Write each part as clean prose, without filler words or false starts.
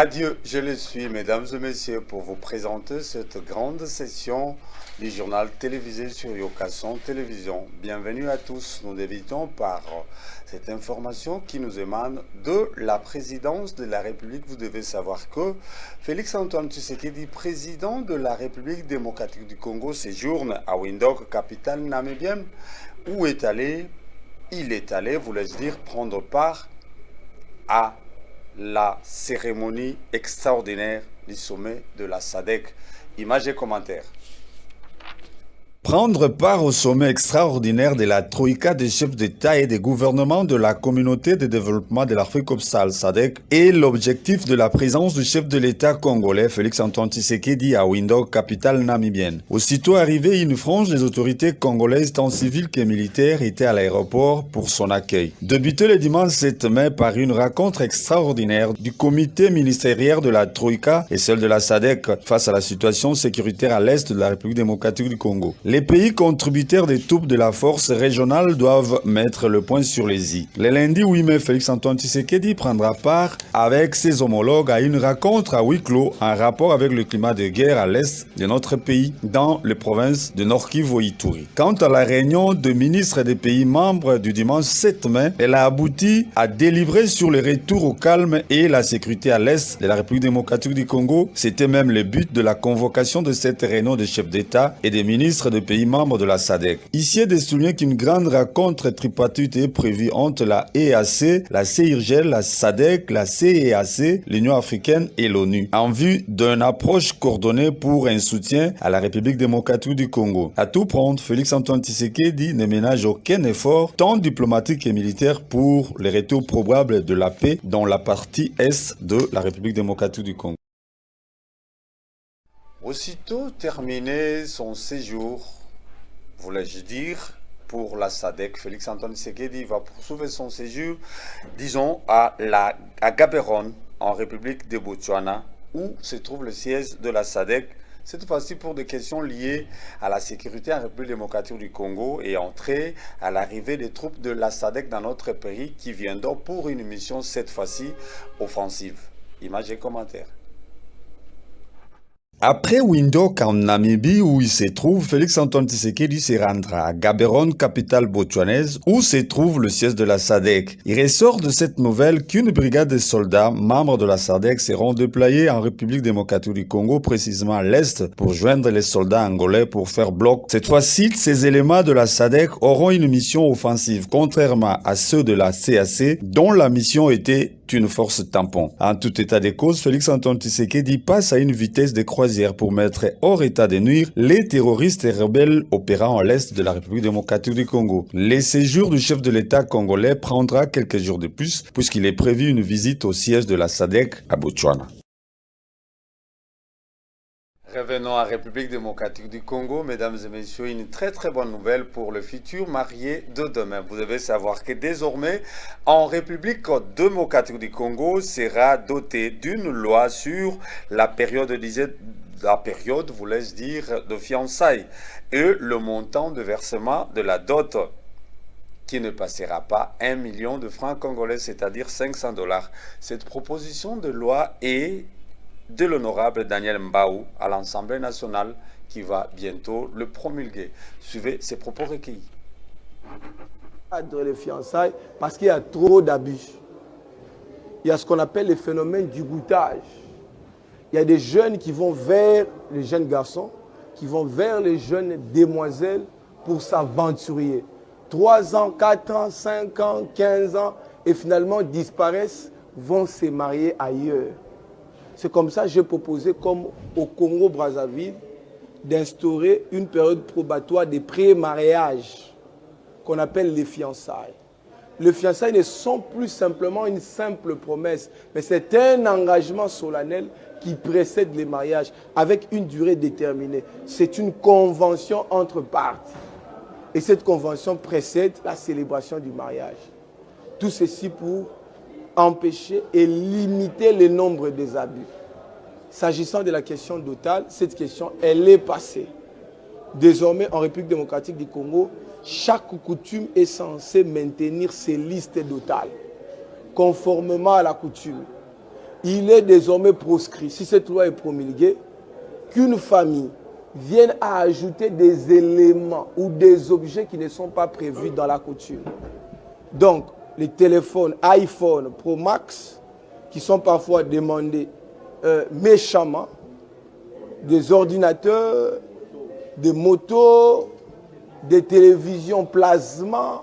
Adieu, je le suis, mesdames et messieurs, pour vous présenter cette grande session du journal télévisé sur Yokason Télévision. Bienvenue à tous. Nous débutons par cette information qui nous émane de la présidence de la République. Vous devez savoir que Félix-Antoine Tshisekedi, président de la République démocratique du Congo, séjourne à Windhoek, capitale namibienne, où il est allé, voulais-je dire, prendre part à la cérémonie extraordinaire du sommet de la SADC. Images et commentaires. Prendre part au sommet extraordinaire de la Troïka des chefs d'État et des gouvernements de la communauté de développement de l'Afrique obsale SADC est l'objectif de la présence du chef de l'État congolais Félix-Antoine Tshisekedi à Windhoek, capitale namibienne. Aussitôt arrivé, une frange des autorités congolaises, tant civiles que militaires, était à l'aéroport pour son accueil. Débuté le dimanche 7 mai par une rencontre extraordinaire du comité ministériel de la Troïka et celle de la SADC face à la situation sécuritaire à l'est de la République démocratique du Congo. Les pays contributeurs des troupes de la force régionale doivent mettre le point sur les i. Le lundi 8 mai, Félix-Antoine Tshisekedi prendra part avec ses homologues à une rencontre à huis clos en rapport avec le climat de guerre à l'est de notre pays dans les provinces de Nord Kivu et Ituri. Quant à la réunion de ministres des pays membres du dimanche 7 mai, elle a abouti à délivrer sur le retour au calme et la sécurité à l'est de la République démocratique du Congo. C'était même le but de la convocation de cette réunion des chefs d'État et des ministres de pays membres de la SADC. Ici est de souligner qu'une grande rencontre tripartite est prévue entre la EAC, la CIRGL, la SADC, la CEAC, l'Union africaine et l'ONU, en vue d'une approche coordonnée pour un soutien à la République démocratique du Congo. À tout prendre, Félix-Antoine Tshisekedi ne ménage aucun effort, tant diplomatique et militaire, pour le retour probable de la paix dans la partie est de la République démocratique du Congo. Aussitôt terminé son séjour, voulais-je dire, pour la SADC, Félix-Antoine Tshisekedi va poursuivre son séjour, disons, à Gaborone, en République de Botswana, où se trouve le siège de la SADC, cette fois-ci pour des questions liées à la sécurité en République démocratique du Congo et entrer à l'arrivée des troupes de la SADC dans notre pays qui viendront pour une mission cette fois-ci offensive. Images et commentaires. Après Windhoek en Namibie où il se trouve, Félix-Antoine Tshisekedi se rendra à Gaborone, capitale botswanaise, où se trouve le siège de la SADC. Il ressort de cette nouvelle qu'une brigade de soldats, membres de la SADC, seront déployés en République démocratique du Congo, précisément à l'est, pour joindre les soldats angolais pour faire bloc. Cette fois-ci, ces éléments de la SADC auront une mission offensive, contrairement à ceux de la CAC, dont la mission était une force tampon. En tout état de cause, Félix-Antoine Tshisekedi passe à une vitesse de croisière pour mettre hors état de nuire les terroristes et rebelles opérant à l'est de la République démocratique du Congo. Le séjour du chef de l'État congolais prendra quelques jours de plus puisqu'il est prévu une visite au siège de la SADC à Botswana. Revenons à République démocratique du Congo, mesdames et messieurs, une très bonne nouvelle pour le futur marié de demain. Vous devez savoir que désormais, en République démocratique du Congo sera dotée d'une loi sur la période, voulais-je dire, de fiançailles et le montant de versement de la dot qui ne passera pas 1 million de francs congolais, c'est-à-dire 500 $. Cette proposition de loi est de l'honorable Daniel Mbaou à l'Assemblée nationale qui va bientôt le promulguer. Suivez ses propos recueillis. Les fiançailles, parce qu'il y a trop d'abus. Il y a ce qu'on appelle le phénomène du goûtage. Il y a des jeunes qui vont vers les jeunes garçons, qui vont vers les jeunes demoiselles pour s'aventurer. 3 ans, 4 ans, 5 ans, 15 ans, et finalement disparaissent, vont se marier ailleurs. C'est comme ça que j'ai proposé, comme au Congo-Brazzaville, d'instaurer une période probatoire de pré-mariage qu'on appelle les fiançailles. Les fiançailles ne sont plus simplement une simple promesse, mais c'est un engagement solennel qui précède les mariages avec une durée déterminée. C'est une convention entre parties. Et cette convention précède la célébration du mariage. Tout ceci pour empêcher et limiter le nombre des abus. S'agissant de la question dotale, cette question, elle est passée. Désormais, en République démocratique du Congo, chaque coutume est censée maintenir ses listes dotales, conformément à la coutume. il est désormais proscrit, si cette loi est promulguée, qu'une famille vienne à ajouter des éléments ou des objets qui ne sont pas prévus dans la coutume. Donc, les téléphones iPhone Pro Max, qui sont parfois demandés méchamment, des ordinateurs, des motos, des télévisions plasma,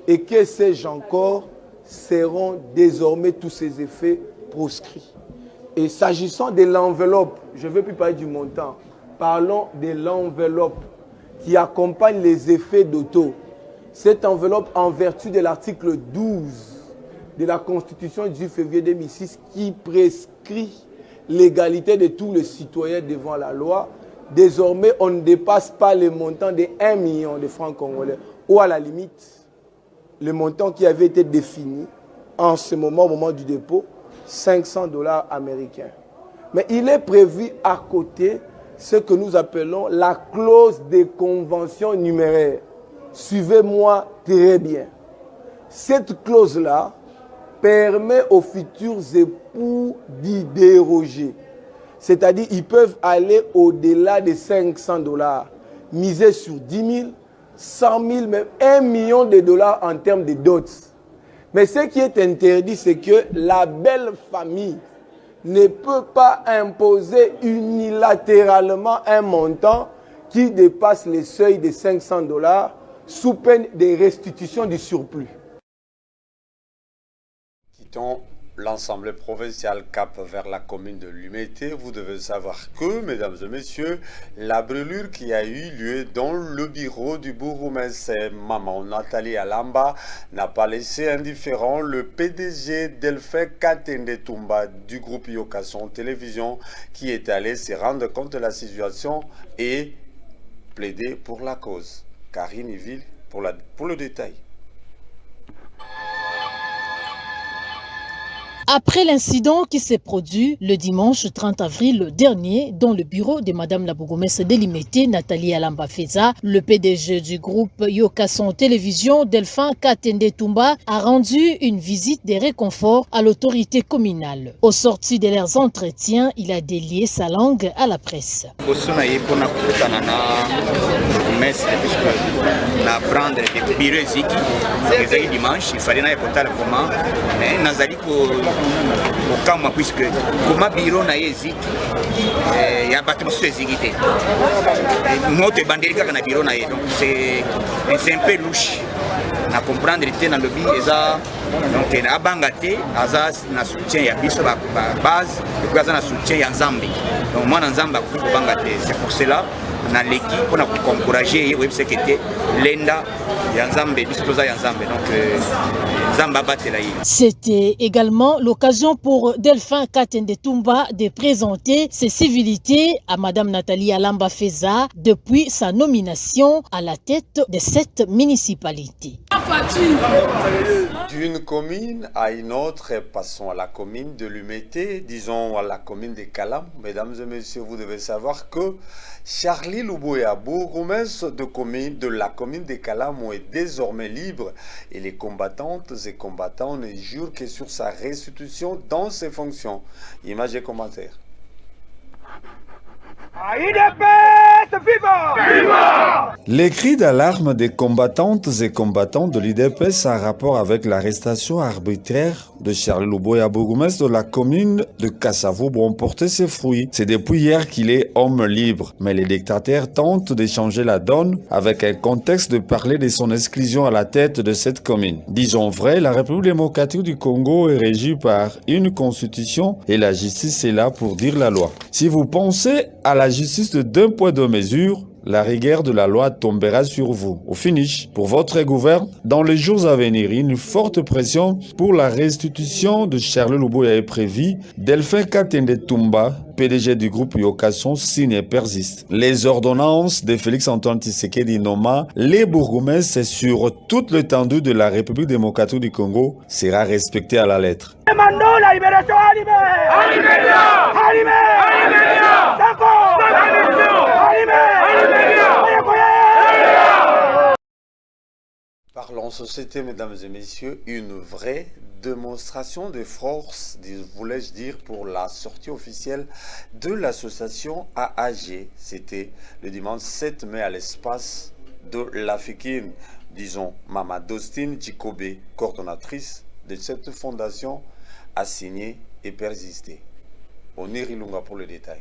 et que sais-je encore, seront désormais tous ces effets proscrits. Et s'agissant de l'enveloppe, je ne veux plus parler du montant, parlons de l'enveloppe qui accompagne les effets d'auto. Cette enveloppe, en vertu de l'article 12 de la Constitution du 8 février 2006, qui prescrit l'égalité de tous les citoyens devant la loi, désormais, on ne dépasse pas le montant de 1 million de francs congolais, ou à la limite, le montant qui avait été défini en ce moment, au moment du dépôt, 500 $ américains. Mais il est prévu à côté ce que nous appelons la clause de convention numéraire. Suivez-moi très bien. Cette clause-là permet aux futurs époux d'y déroger. C'est-à-dire qu'ils peuvent aller au-delà de 500 $, miser sur 10 000, 100 000, même 1 million de dollars en termes de dots. Mais ce qui est interdit, c'est que la belle famille ne peut pas imposer unilatéralement un montant qui dépasse les seuils de 500 $ sous peine de restitution du surplus. Quittons l'Assemblée provinciale cap vers la commune de Lumété. Vous devez savoir que, mesdames et messieurs, la brûlure qui a eu lieu dans le bureau du bourgmestre Maman Nathalie Alamba n'a pas laissé indifférent le PDG Delphin Katende Tumba du groupe Yokason Télévision qui est allé se rendre compte de la situation et plaider pour la cause. Karine Yville pour le détail. Après l'incident qui s'est produit le dimanche 30 avril dernier dans le bureau de Madame la bourgmestre de Limété, Nathalie Alamba Feza, le PDG du groupe Yokason Télévision, Delphin Katende Tumba, a rendu une visite de réconfort à l'autorité communale. Au sorti de leurs entretiens, il a délié sa langue à la presse. Okama puisque comme bureau na yeziki ya bâtiment sur ezigité notre bandeli kaka na bureau na ye donc c'est un peu louche na comprendre te na lobby eza donc na bangate aza na soutien ya biso ba base et aza na soutien ya Nzambe donc moi na Nzambe ko bangate c'est pour cela na leki pour na encourager ye web secrétaire lenda ya Nzambe biso toza ya Nzambe donc c'était également l'occasion pour Delphin Katende Tumba de présenter ses civilités à Madame Nathalie Alamba Feza depuis sa nomination à la tête de cette municipalité. D'une commune à une autre, passons à la commune de Lumété, disons à la commune de Kalam. Mesdames et messieurs, vous devez savoir que Charlie Luboya, bourgmestre de la commune de Kalam, est désormais libre et les combattantes et combattants ne jurent que sur sa restitution dans ses fonctions. Images et commentaires. Les cris d'alarme des combattantes et combattants de l'IDPS en rapport avec l'arrestation arbitraire de Charlie Luboya, bourgmestre de la commune de Kassavoub, ont porté ses fruits. C'est depuis hier qu'il est homme libre. Mais les dictateurs tentent de changer la donne avec un contexte de parler de son exclusion à la tête de cette commune. Disons vrai, la République démocratique du Congo est régie par une constitution et la justice est là pour dire la loi. Si vous pensez à la justice de d'un poids deux mesures, la rigueur de la loi tombera sur vous. Au finish, pour votre gouvernement, dans les jours à venir, une forte pression pour la restitution de Charlie Luboya est prévue. Delphin Katende Tumba, PDG du groupe Yokason, signe et persiste. Les ordonnances de Félix-Antoine Tshisekedi Noma, les bourgmestres sur toute l'étendue de la République démocratique du Congo sera respectée à la lettre. Demandons la libération Parlons société, mesdames et messieurs, une vraie démonstration de force, voulais-je dire, pour la sortie officielle de l'association AAG. C'était le dimanche 7 mai à l'espace de l'Africaine. Disons, Mama Dostine Djikobe, coordonnatrice de cette fondation, a signé et persisté. On y Rilunga pour le détail.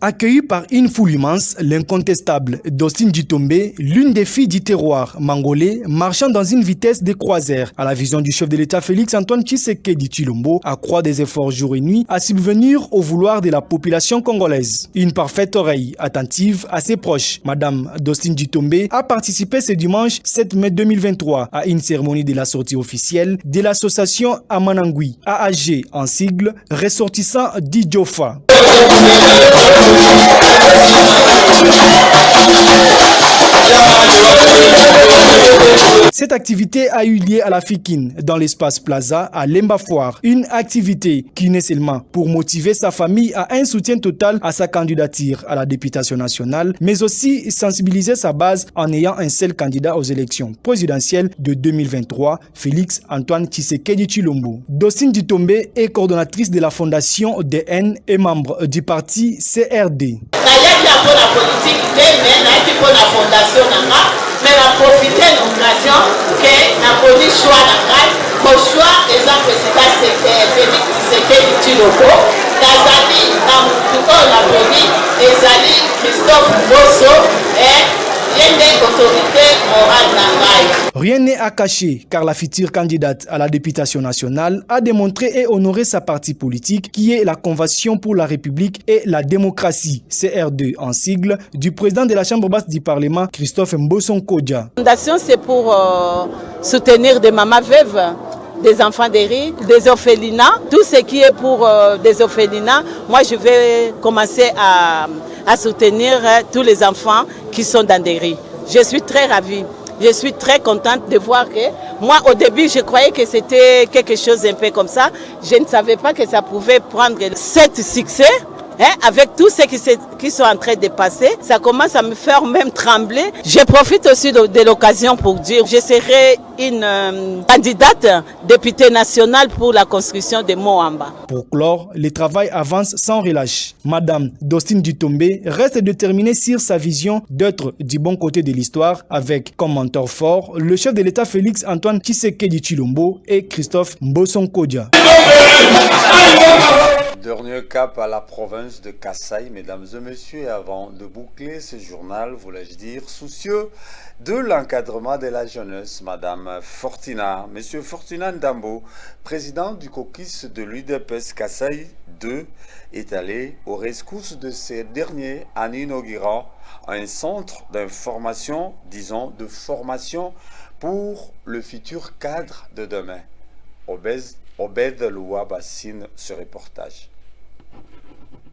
Accueillie par une foule immense, l'incontestable Dostine Djitombe, l'une des filles du terroir mangolais, marchant dans une vitesse de croisière, à la vision du chef de l'État Félix Antoine Tshisekedi Tshilombo, accroît des efforts jour et nuit à subvenir au vouloir de la population congolaise. Une parfaite oreille attentive à ses proches, Madame Dostine Djitombe a participé ce dimanche 7 mai 2023 à une cérémonie de la sortie officielle de l'association Amanangui, AAG en sigle, ressortissant d'Idjofa. Cette activité a eu lieu à la Fikine, dans l'espace Plaza à Lemba Foire. Une activité qui n'est seulement pour motiver sa famille à un soutien total à sa candidature à la députation nationale, mais aussi sensibiliser sa base en ayant un seul candidat aux élections présidentielles de 2023, Félix Antoine Tshisekedi Tshilombo. Dostine Djitombe est coordonnatrice de la fondation DN et membre du parti CRD. Mais la profiter de l'occasion que n'a connu choix pour choix des présidents Félix Tshisekedi Tshilombo, Nazali dans la pays, Nazali Christophe Bosso et autorité morale d'Angaï. Rien n'est à cacher car la future candidate à la députation nationale a démontré et honoré sa parti politique qui est la Convention pour la République et la démocratie, CR2 en sigle, du président de la Chambre basse du Parlement, Christophe Mboson Kodja. La fondation c'est pour soutenir des mamans veuves, des enfants des riz, des orphelinats, tout ce qui est pour des orphelinats. Moi je vais commencer à soutenir tous les enfants qui sont dans des riz. Je suis très ravie. Je suis très contente de voir que moi au début je croyais que c'était quelque chose un peu comme ça. Je ne savais pas que ça pouvait prendre cet succès. Avec tout ce qui sont en train de passer, ça commence à me faire même trembler. Je profite aussi de l'occasion pour dire que je serai une candidate députée nationale pour la construction de Moamba. Pour clore, le travail avance sans relâche. Madame Dostine Djitombe reste déterminée sur sa vision d'être du bon côté de l'histoire avec comme mentor fort le chef de l'État Félix Antoine Tshisekedi Tshilombo et Christophe Mboson Kodja. Dernier cap à la province de Kasaï, mesdames et messieurs, et avant de boucler ce journal, voulais-je dire, soucieux de l'encadrement de la jeunesse, Madame Fortina, Monsieur Fortina Ndambo, président du caucus de l'UDPS Kasaï 2, est allé aux rescousse de ces derniers en inaugurant un centre d'information, disons, de formation pour le futur cadre de demain. Obed Louabassine, ce reportage.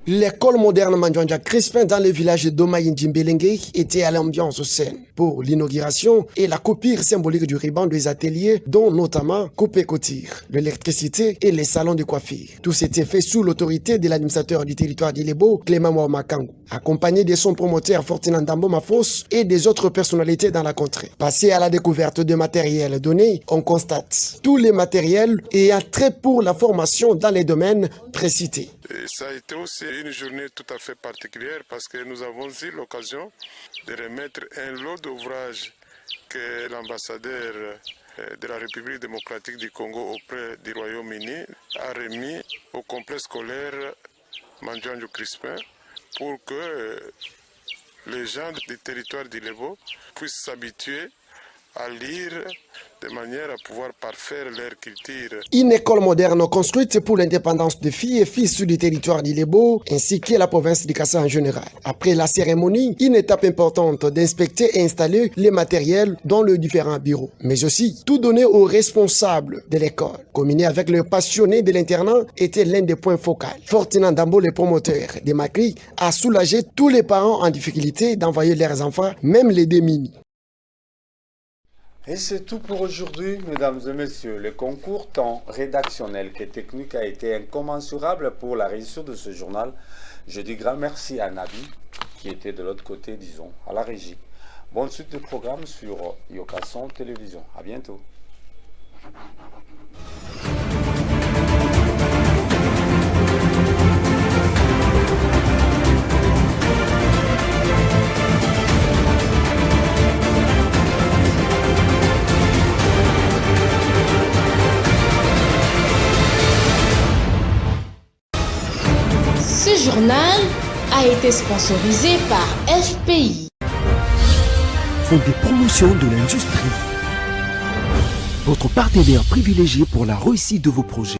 L'école moderne Mandjanja Crispin dans le village de Domaï-Ndjimbelenge était à l'ambiance saine pour l'inauguration et la coupure symbolique du ruban des ateliers, dont notamment Coupé Couture, l'électricité et les salons de coiffure. Tout s'était fait sous l'autorité de l'administrateur du territoire d'Ilebo, Clément Makangu, accompagné de son promoteur Fortina Ndambo Mafos et des autres personnalités dans la contrée. Passé à la découverte de matériel donné, on constate tous les matériels ayant trait pour la formation dans les domaines précités. Ça a été aussi une journée tout à fait particulière parce que nous avons eu l'occasion de remettre un lot d'ouvrages que l'ambassadeur de la République démocratique du Congo auprès du Royaume-Uni a remis au complexe scolaire Mandjanja Crispin pour que les gens du territoire d'Ilebo puissent s'habituer à lire de manière à pouvoir parfaire leur culture. Une école moderne construite pour l'indépendance des filles et fils du territoire d'Ilebo ainsi que la province de Kasaï en général. Après la cérémonie, une étape importante d'inspecter et installer les matériels dans les différents bureaux, mais aussi tout donner aux responsables de l'école. Combiné avec le passionné de l'internat était l'un des points focaux. Fortina Ndambo, le promoteur de Macri, a soulagé tous les parents en difficulté d'envoyer leurs enfants, même les démunis. Et c'est tout pour aujourd'hui, mesdames et messieurs. Le concours tant rédactionnel que technique a été incommensurable pour la réussite de ce journal. Je dis grand merci à Nabi qui était de l'autre côté, disons, à la régie. Bonne suite de programme sur Yokason Télévision. À bientôt. Ce journal a été sponsorisé par FPI. Fonds de promotion de l'industrie. Votre partenaire privilégié pour la réussite de vos projets.